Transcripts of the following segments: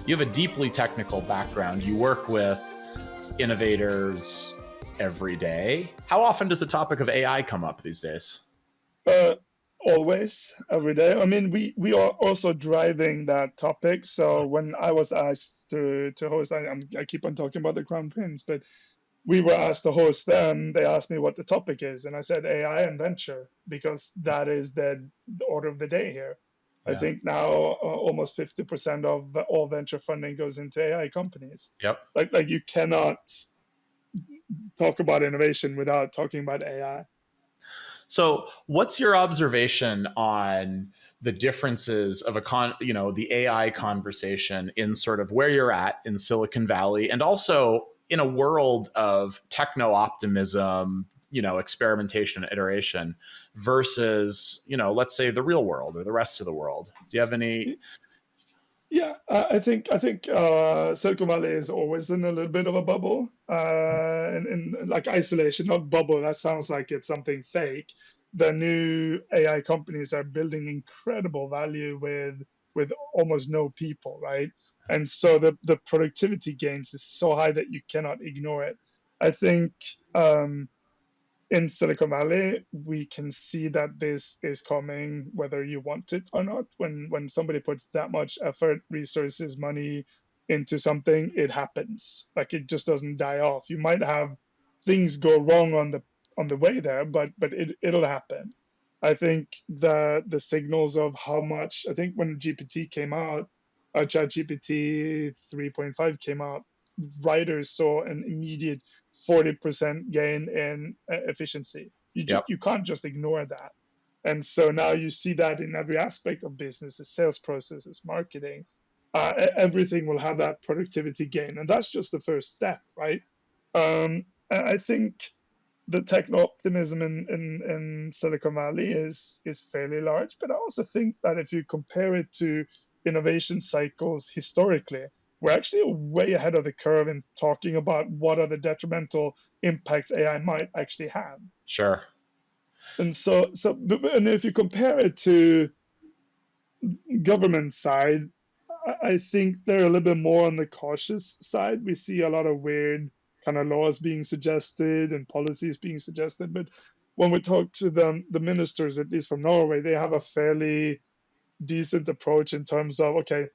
You have a deeply technical background. You work with innovators every day. How often does the topic of AI come up these days? Uh, Always, every day. I mean, we are also driving that topic. So when I was asked to host, I keep on talking about the Crown Prince, but we were asked to host them. They asked me what the topic is, and I said AI and venture because that is the order of the day here. I Yeah. think now almost 50% of all venture funding goes into AI companies. Yep. Like you cannot talk about innovation without talking about AI. So, what's your observation on the differences of the AI conversation in sort of where you're at in Silicon Valley and also in a world of techno optimism, experimentation and iteration versus, let's say the real world or the rest of the world? Do you have any? Yeah, I think Silicon Valley is always in a little bit of a bubble, and like isolation, not bubble. That sounds like it's something fake. The new AI companies are building incredible value with almost no people, right? And so the productivity gains is so high that you cannot ignore it. I think in Silicon Valley, we can see that this is coming whether you want it or not. When somebody puts that much effort, resources, money into something, it happens. Like it just doesn't die off. You might have things go wrong on the way there, but it'll happen. I think the signals of how much I think when GPT came out, ChatGPT 3.5 came out, writers saw an immediate 40% gain in efficiency. Yep. You can't just ignore that. And so now you see that in every aspect of business, the sales processes, marketing, everything will have that productivity gain. And that's just the first step, right? I think the techno optimism in Silicon Valley is fairly large, but I also think that if you compare it to innovation cycles historically, we're actually way ahead of the curve in talking about what are the detrimental impacts AI might actually have. Sure. And and if you compare it to government side, I think they're a little bit more on the cautious side. We see a lot of weird kind of laws being suggested and policies being suggested. But when we talk to them, the ministers, at least from Norway, they have a fairly decent approach in terms of, okay,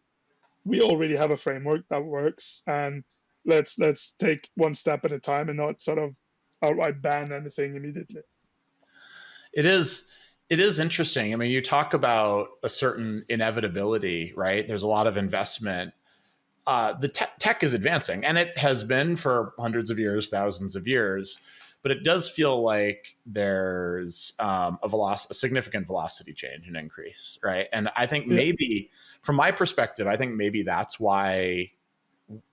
we already have a framework that works, and let's take one step at a time and not sort of outright ban anything immediately. It is it is interesting. I mean, you talk about a certain inevitability, right? There's a lot of investment. The tech is advancing, and it has been for hundreds of years, thousands of years. But it does feel like there's a significant velocity change and increase, right? And I think Yeah, maybe, from my perspective, I think maybe that's why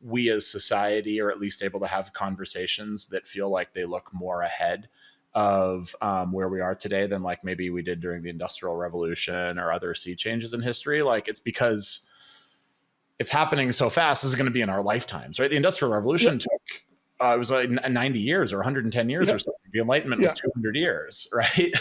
we as society are at least able to have conversations that feel like they look more ahead of where we are today than like maybe we did during the Industrial Revolution or other sea changes in history. Like it's because it's happening so fast. This is going to be in our lifetimes, right? The Industrial yeah, Revolution took it was like 90 years or 110 years yeah, or something. The Enlightenment was yeah. 200 years, right?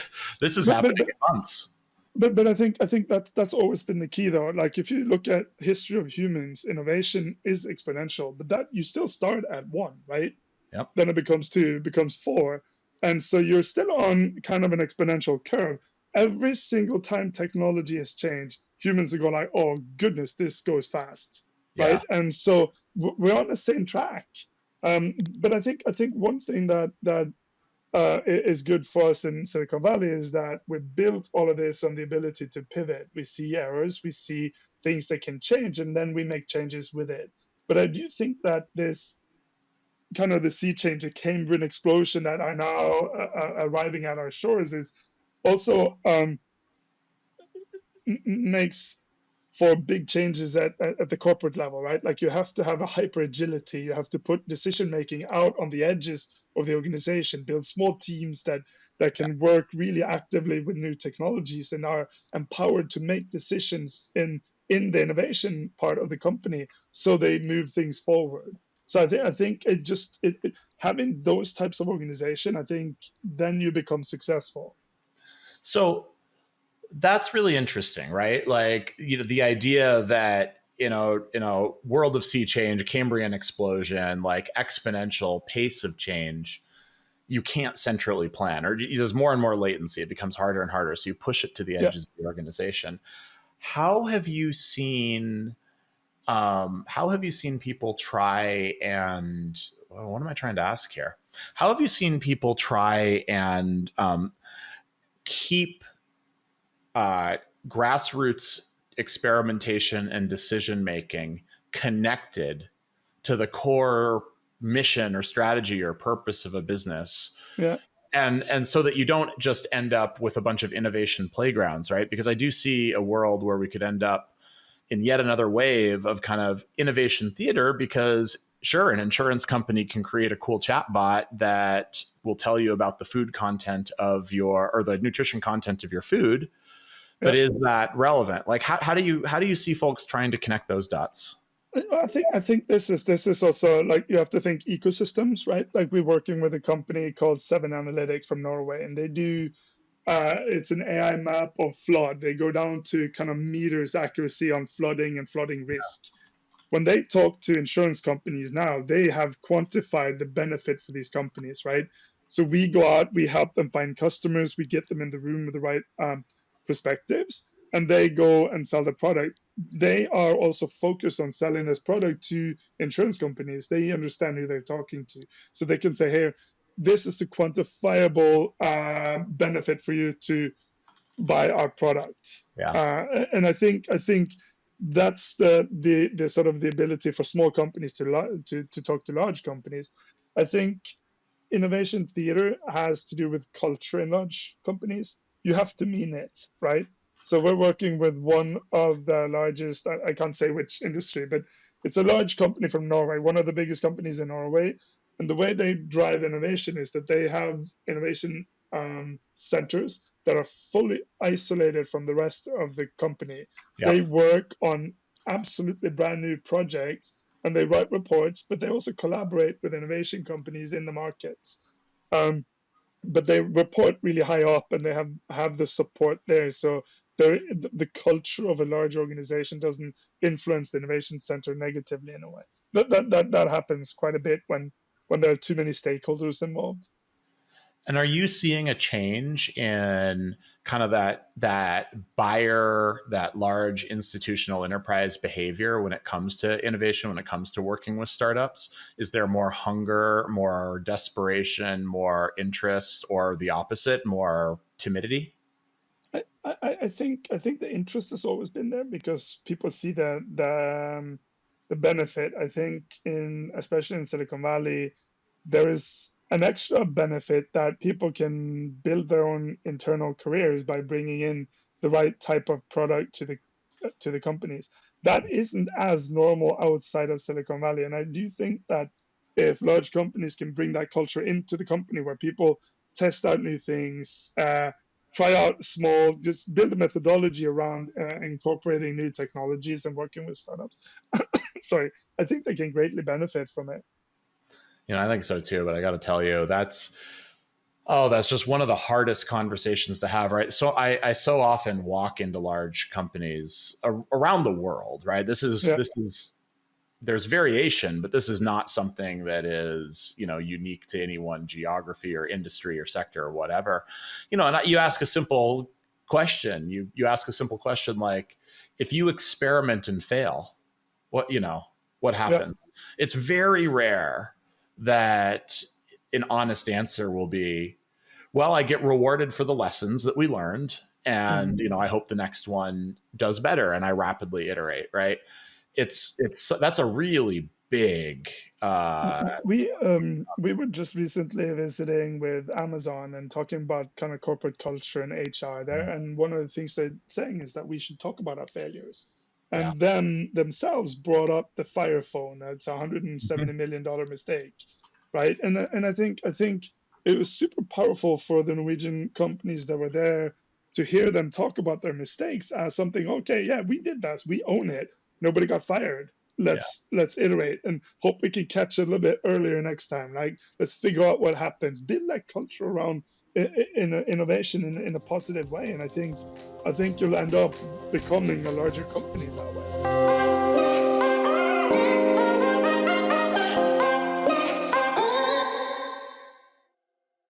This is But but happening but in months. but I think that's always been the key though. Like if you look at history of humans, innovation is exponential, but that you still start at one, right? Yep. Then it becomes two, becomes four. And so you're still on kind of an exponential curve. Every single time technology has changed, humans are going like, oh goodness, this goes fast, Yeah. right? And so we're on the same track. But I think one thing that is good for us in Silicon Valley is that we built all of this on the ability to pivot. We see errors, we see things that can change, and then we make changes with it. But I do think that this kind of the sea change, the Cambrian explosion that are now arriving at our shores is also makes for big changes at the corporate level, right? Like you have to have a hyper agility. You have to put decision making out on the edges of the organization, build small teams that can work really actively with new technologies and are empowered to make decisions in the innovation part of the company, so they move things forward. So I think having those types of organization, I think then you become successful. So that's really interesting, right? Like, the idea that world of sea change, Cambrian explosion, like exponential pace of change, you can't centrally plan, or there's more and more latency. It becomes harder and harder. So you push it to the Yeah. edges of the organization. How have you seen people try and well, what am I trying to ask here? How have you seen people try and keep uh, grassroots experimentation and decision making connected to the core mission or strategy or purpose of a business, Yeah. and so that you don't just end up with a bunch of innovation playgrounds, right? Because I do see a world where we could end up in yet another wave of kind of innovation theater, because sure, an insurance company can create a cool chatbot that will tell you about the food content of your, or the nutrition content of your food, but Yeah. is that relevant? Like how do you see folks trying to connect those dots? I think this is also like you have to think ecosystems, right? Like we're working with a company called Seven Analytics from Norway, and they do it's an AI map of flood. They go down to kind of meters accuracy on flooding and flooding risk. When they talk to insurance companies now, they have quantified the benefit for these companies, right? So we go out, we help them find customers, we get them in the room with the right perspectives, and they go and sell the product. They are also focused on selling this product to insurance companies. They understand who they're talking to, so they can say, "Here, this is the quantifiable benefit for you to buy our product." Yeah. And I think that's the sort of the ability for small companies to talk to large companies. I think innovation theater has to do with culture in large companies. You have to mean it, right? So we're working with one of the largest, I can't say which industry, but it's a large company from Norway, one of the biggest companies in Norway. And the way they drive innovation is that they have innovation centers that are fully isolated from the rest of the company. Yeah. They work on absolutely brand new projects and they write reports, but they also collaborate with innovation companies in the markets. Um, but they report really high up and they have the support there. So the culture of a large organization doesn't influence the innovation center negatively in a way. That happens quite a bit when there are too many stakeholders involved. And are you seeing a change in kind of that buyer, that large institutional enterprise behavior when it comes to innovation, when it comes to working with startups? Is there more hunger, more desperation, more interest, or the opposite, more timidity? I think the interest has always been there because people see the benefit. I think in especially in Silicon Valley, there is an extra benefit that people can build their own internal careers by bringing in the right type of product to the companies. That isn't as normal outside of Silicon Valley, and I do think that if large companies can bring that culture into the company where people test out new things, try out small, just build a methodology around incorporating new technologies and working with startups. Sorry, I think they can greatly benefit from it. I think so too, but I got to tell you, that's just one of the hardest conversations to have, right? So I so often walk into large companies around the world, right? Yeah. This is there's variation, but this is not something that is, unique to any one geography or industry or sector or whatever. And you ask a simple question. You ask a simple question like, if you experiment and fail, what what Yeah. happens? It's very rare that an honest answer will be, well, I get rewarded for the lessons that we learned, and Mhm. I hope the next one does better, and I rapidly iterate, right? It's That's a really big We were just recently visiting with Amazon and talking about kind of corporate culture and HR there. And one of the things they're saying is that we should talk about our failures. yeah. And them themselves brought up the Fire Phone. It's a Mhm. $170 million mistake, right? And I think it was super powerful for the Norwegian companies that were there to hear them talk about their mistakes as something. Okay, yeah, we did that. We own it. Nobody got fired. Yeah. Let's iterate and hope we can catch it a little bit earlier next time. Like let's figure out what happens. Build that culture around innovation in a positive way, and I think you'll end up becoming a larger company that way.